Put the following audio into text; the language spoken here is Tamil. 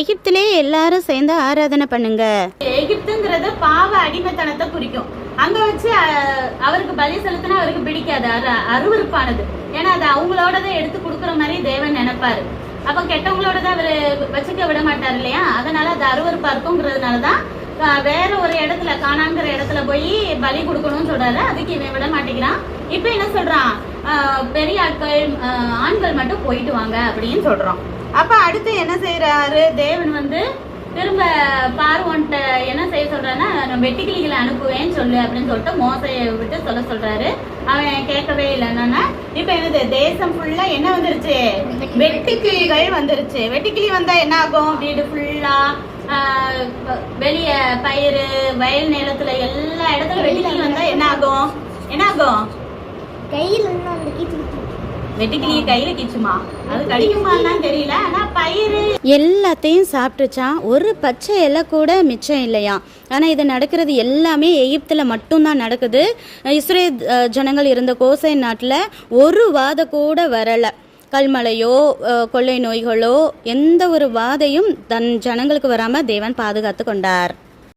எகிப்திலே எல்லாரும் சேர்ந்து ஆராதனை பண்ணுங்க. எகிப்துங்கிறது பாவ அடிமைத்தனத்தை குறிக்கும். அங்க வச்சு அவருக்கு பலி செலுத்தினா அவருக்கு பிடிக்காது, அருவருப்பானது. ஏன்னா அது அவங்களோடதான் எடுத்து கொடுக்குற மாதிரி தேவன் நினைப்பாரு. அப்ப கெட்டவங்களோடதான் அவரு வச்சுக்க விட மாட்டாரு இல்லையா? அதனால அது அருவருப்பா இருக்குங்கிறதுனாலதான் வேற ஒரு இடத்துல காணாங்கிற இடத்துல போய் பலி கொடுக்கணும்னு சொல்றாரு. அதுக்கு இவன் விட மாட்டேங்கிறான். இப்ப என்ன சொல்றான், பெரிய ஆட்கள் ஆண்கள் மட்டும் போயிட்டு வாங்க அப்படின்னு சொல்றான். அப்ப அடுத்து என்ன செய்யறாரு தேவன் திரும்ப பார்வோன்ட்ட என்ன செய்ய சொல்றான்னா, வெட்டுக்கிளிகளை அனுப்புவேன்னு சொல்லு அப்படின்னு சொல்லிட்டு மோசையை விட்டு சொல்ல சொல்றாரு. அவன் கேட்கவே இல்லைன்னா இப்ப என்னது தேசம் ஃபுல்லா என்ன வந்துருச்சு, வெட்டுக்கிளிகள் வந்துருச்சு. வெட்டுக்கிளி வந்தா என்ன ஆகும், வீடு ஃபுல்லா வெளிய பயிறு வயல் நிலத்துல எல்லா இடத்துல வெட்டுக்கிளி வந்தா என்ன ஆகும், வெட்டுக்கிளியை கையில கிச்சுமா, அது கடிக்குமான்னு தெரியல. ஆனா பயிறு எல்லாத்தையும் சாப்பிட்டுச்சான். ஒரு பச்சை இலை கூட மிச்சம் இல்லையா. ஆனா இது நடக்கிறது எல்லாமே எகிப்துல மட்டும்தான் நடக்குது. இஸ்ரேல் ஜனங்கள் இருந்த கோசேன் நாட்டுல ஒரு வாதை கூட வரல. கல்மழையோ கொள்ளை நோய்களோ எந்த ஒரு வாதையும் தன் ஜனங்களுக்கு வராம தேவன் பாதுகாத்து கொண்டார்.